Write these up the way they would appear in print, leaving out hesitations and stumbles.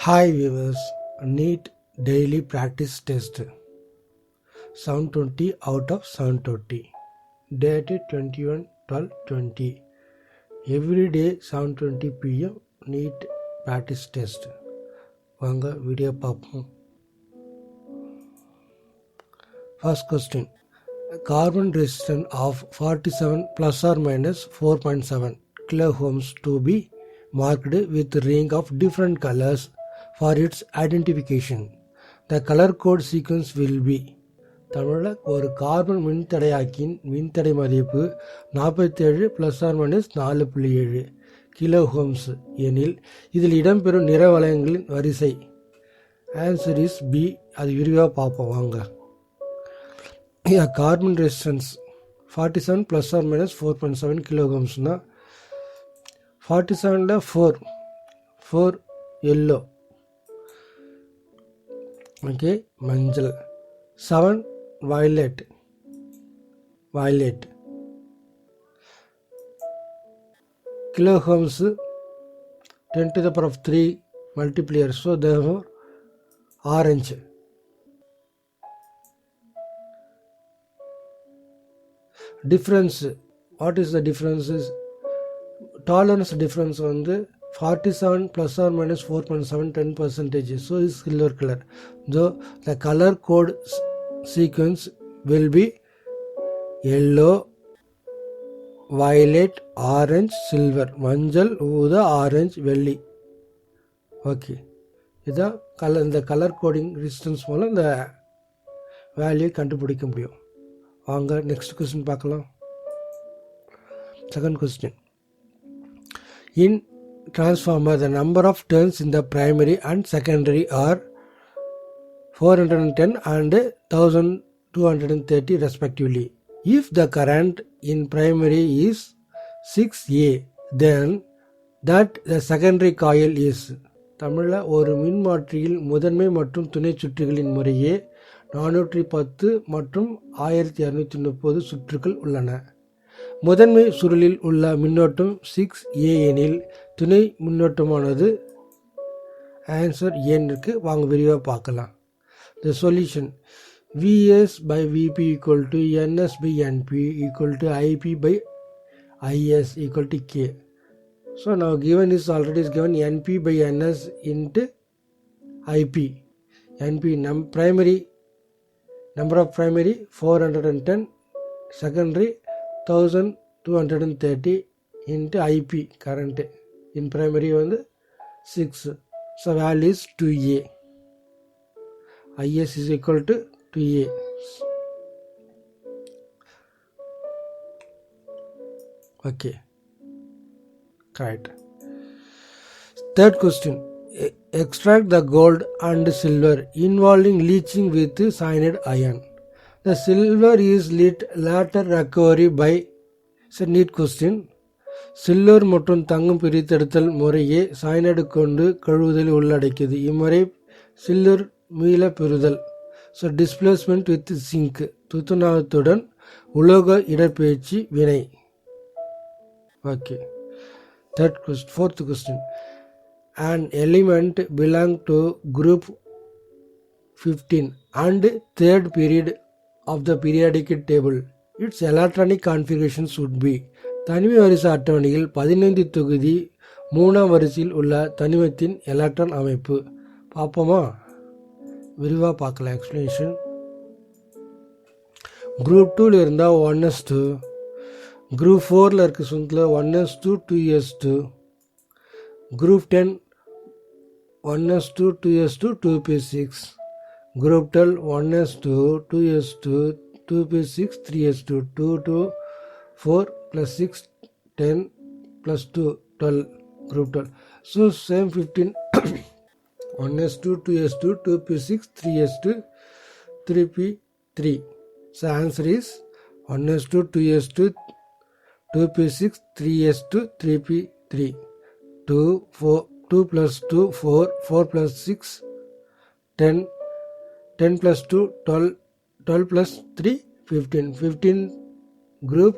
Hi viewers, NEET daily practice test 720 out of 720 dated 21/12/20 every day 7:20 pm NEET practice test வாங்க video பார்ப்போம். First question, carbon resistance of 47 plus or minus 4.7 kilo ohms to be marked with ring of different colors for its identification. The color code sequence will be. தமிழில் ஒரு carbon மின்தடையாக்கியின் மின்தடை மதிப்பு 47 plus or minus 4.7 kilo ohms எனில் இதில் இடம்பெறும் நிற வளையங்களின் வரிசை. Answer is B. அது விரிவாக பார்ப்போம் வாங்க. Carbon resistance 47 plus or minus 4.7 kilo ஹோம்ஸ்னால் 47ல் 4 எல்லோ, ஓகே, மஞ்சள், 7 violet kilo ohms 10 to the power of 3 multiplier, so therefore orange. Difference, what is the difference is tolerance difference வந்து 47 plus or minus 4.7 10%, so is silver color. So the color code sequence will be yellow, violet, orange, silver. மஞ்சள், ஊதா, orange, வெள்ளி. Okay, இதான் இந்த colour coding resistance மூலம் இந்த value கண்டுபிடிக்க முடியும். வாங்க நெக்ஸ்ட் கொஸ்டின் பார்க்கலாம். Second question, in transformer the number of turns in the primary and secondary are 410 and 1230 respectively. If the current in primary is 6A, then that the secondary coil is. தமிழில் ஒரு மின்மாற்றியில் முதன்மை மற்றும் துணை சுற்றுகளின் முறையே 410 மற்றும் 1230 சுற்றுகள் உள்ளன. முதன்மை சுருளில் உள்ள மின்னோட்டம் 6A எனில் துணை மின்னோட்டமானது ஆன்சர் ஏன் இருக்கு. வாங்க விரிவாக பார்க்கலாம். The solution, Vs by Vp equal to Ns by Np equal to Ip by Is equal to K. So now given is already is given Np by Ns into Ip. Np primary number of primary 410, secondary 1230 into Ip current in primary வந்து 6. So value is 2A. Is is equal to 2A. Okay, correct. Third question, extract the gold and silver involving leaching with cyanide ion. The silver is lit later recovery by. It's a neat question. Silver மற்றும் தங்கம் பிரித்தெடுத்தல் முறையே cyanide கொண்டு கழுவுதல் உள்ளடக்கியது. இம்முறை silver மீள பெறுதல். So displacement with sink துத்தநாகத்துடன் உலோக இடப்பெயர்ச்சி வினை. Okay, fourth question, an element belong to group 15 and third period of the periodic table. Its electronic configuration should be. தனிம வரிசை அட்டவணையில் 15 தொகுதி 3ஆம் வரிசையில் உள்ள தனிமத்தின் எலக்ட்ரான் அமைப்பு பார்ப்போமா? விரிவாக பார்க்கலாம். எக்ஸ்பிளனேஷன், குரூப் 2ல் இருந்தால் 1s2, குரூப் 4ல் இருக்க சுந்தில் 1s2 2s2, group 10 1s2 2s2 2p6, group 12 1s2 2s2 2p6 3s2 2 2 4 plus 6 10 plus 2 12 group 12. So same 15 1s2 2s2 2p6 3s2 3p3. So answer is 1s2 2s2 2p6 3s2 3p3. 2 4 2 plus 2 4 4 plus 6 10 10 plus 2 12 12 plus 3 15 15 group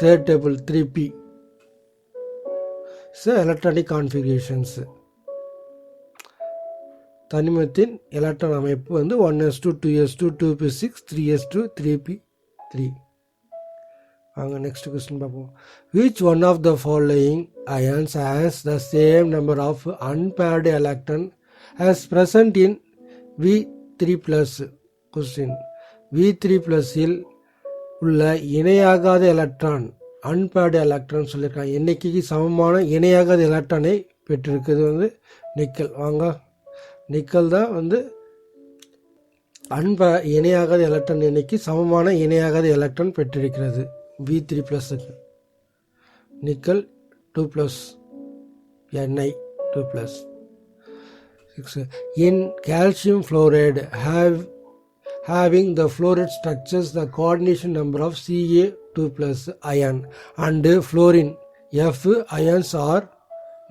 third table 3p. So electronic configurations. தனிமத்தின் electron அமைப்பு வந்து 1s2 2s2 2p6 3s2 3p3. வாங்க next question பார்ப்போம். Which one of the following ions has the same number of unpaired electron as present in V3+? Question, V3+ இல் உள்ள இணையாகாத electron, unpaired electron சொல்லியிருக்காங்க, எண்ணிக்கைக்கு சமமான இணையாகாத எலக்ட்ரானை பெற்றிருக்கிறது வந்து நிக்கல். வாங்க, நிக்கல் தான் வந்து இணையாகாத எலக்ட்ரான் எண்ணிக்கை சமமான இணையாகாத எலக்ட்ரான் பெற்றிருக்கிறது V3+க்கு. Nickel 2+, Ni 2+. In calcium fluoride having the fluoride structures the coordination number of Ca2+ ion and fluorine F ions are.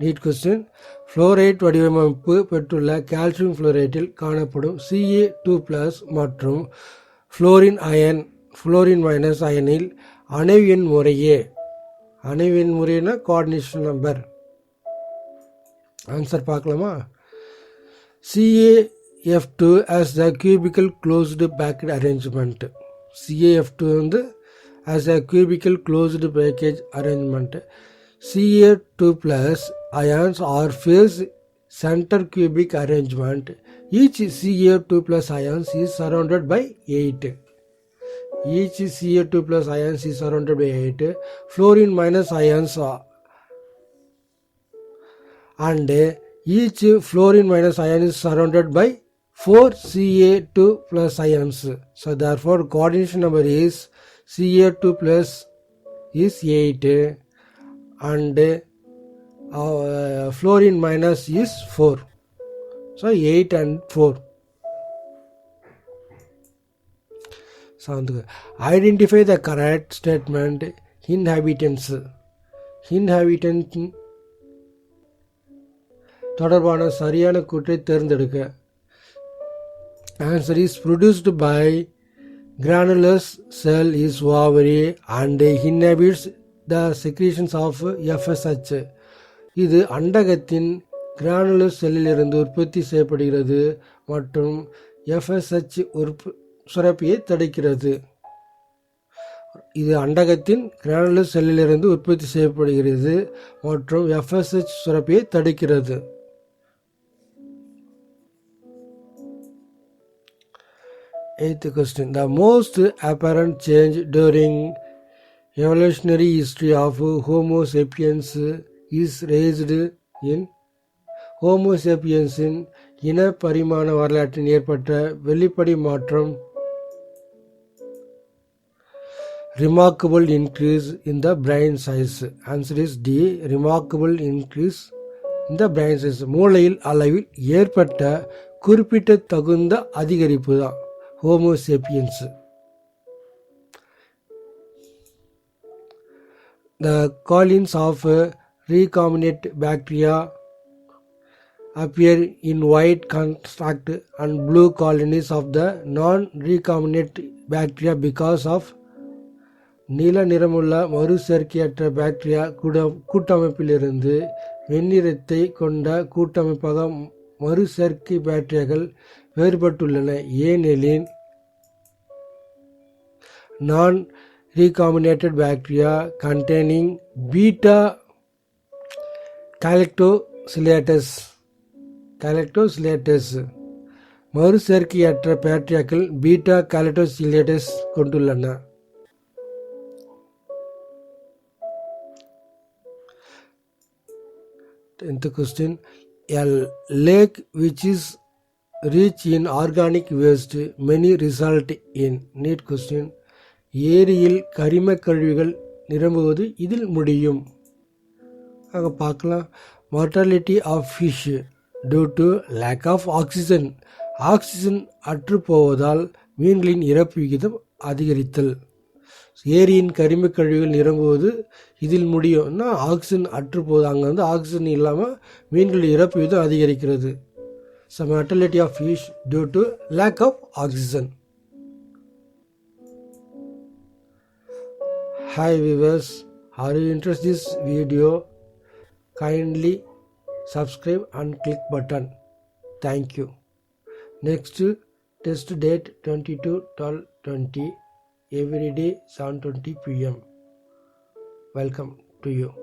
NEET question. Fluoride வடிவமைப்பு பெற்றுள்ள கால்சியம் ஃப்ளோரைட்டில் காணப்படும் Ca2+ மற்றும் ஃப்ளோரின் மைனஸ் அயனில் அணைவின் முறைனா கோஆர்டினேஷன் நம்பர். ஆன்சர் பார்க்கலாமா? CaF2 as the cubical closed packed arrangement. CaF2 வந்து as a cubical closed package arrangement. Ca2+ ions are phase center cubic arrangement. Each Ca2+ ions is surrounded by 8. Each Ca2+ ions is surrounded by 8 fluorine minus ions and each fluorine minus ion is surrounded by 4 Ca2+ ions. So therefore coordination number is Ca2+ is 8 and fluorine minus is 4. So 8 and 4. Identify the correct statement. Inhabitants தொடர்பான சரியான கூற்றை தேர்ந்தெடுக்க. Answer is produced by granulous cell is ovary and inhibits the secretions of FSH. இது அண்டகத்தின் granules செல்லிலிருந்து உற்பத்தி செய்யப்படுகிறது மற்றும் FSH சுரப்பியை தடுக்கிறது. இது அண்டகத்தின் கிரானுலஸ் செல்லிலிருந்து உற்பத்தி செய்யப்படுகிறது மற்றும் FSH சுரப்பியை தடுக்கிறது. 8th question. The most apparent change during evolutionary history of Homo sapiens is raised in. Homo sapiens இன் இன பரிமாண வரலாற்றில் ஏற்பட்ட வெளிப்படை மாற்றம் remarkable increase in the brain size. Answer is D. Remarkable increase in the brain size. மூளையில் அளவில் ஏற்பட்ட குறிப்பிட்ட தகுந்த அதிகரிப்பு தான் Homo sapiens. The colonies of recombinant bacteria appear in white construct and blue colonies of the non-recombinant bacteria because of. நீல நிறமுள்ள மறு சேர்க்கையற்ற bacteria கூட்டமைப்பிலிருந்து வெண்ணிறத்தை கொண்ட கூட்டமைப்பாக மறு சேர்க்கை பாக்டீரியாக்கள் வேறுபட்டுள்ளன. ஏனெனில் நான் recombinated bacteria containing beta galactosilates மறு சேர்க்கையற்ற பாக்டீரியாக்கள் பீட்டா galactosilates கொண்டுள்ளன. Tenth question. A lake which is rich in organic waste many result in. Neat question. ஏரியில் கரிம கழிவுகள் நிரம்புவது இதில் முடியும். அங்கே பார்க்கலாம். mortality of fish due to lack of oxygen. Oxygen அற்று போவதால் மீன்களின் இறப்பு விகிதம் அதிகரித்தல். ஏரியின் கரிம கழிவுகள் நிரம்புவது இதில் முடியும்னா ஆக்சிஜன் அற்று போகுது. அங்கே வந்து ஆக்சிஜன் இல்லாமல் மீன்கள் இறப்பு விகிதம் அதிகரிக்கிறது. So mortality of fish due to lack of oxygen. Hi viewers, are you interested in this video? Kindly subscribe and click button. Thank you. Next test date 22/12/20, every day 7:20 p.m. Welcome to you.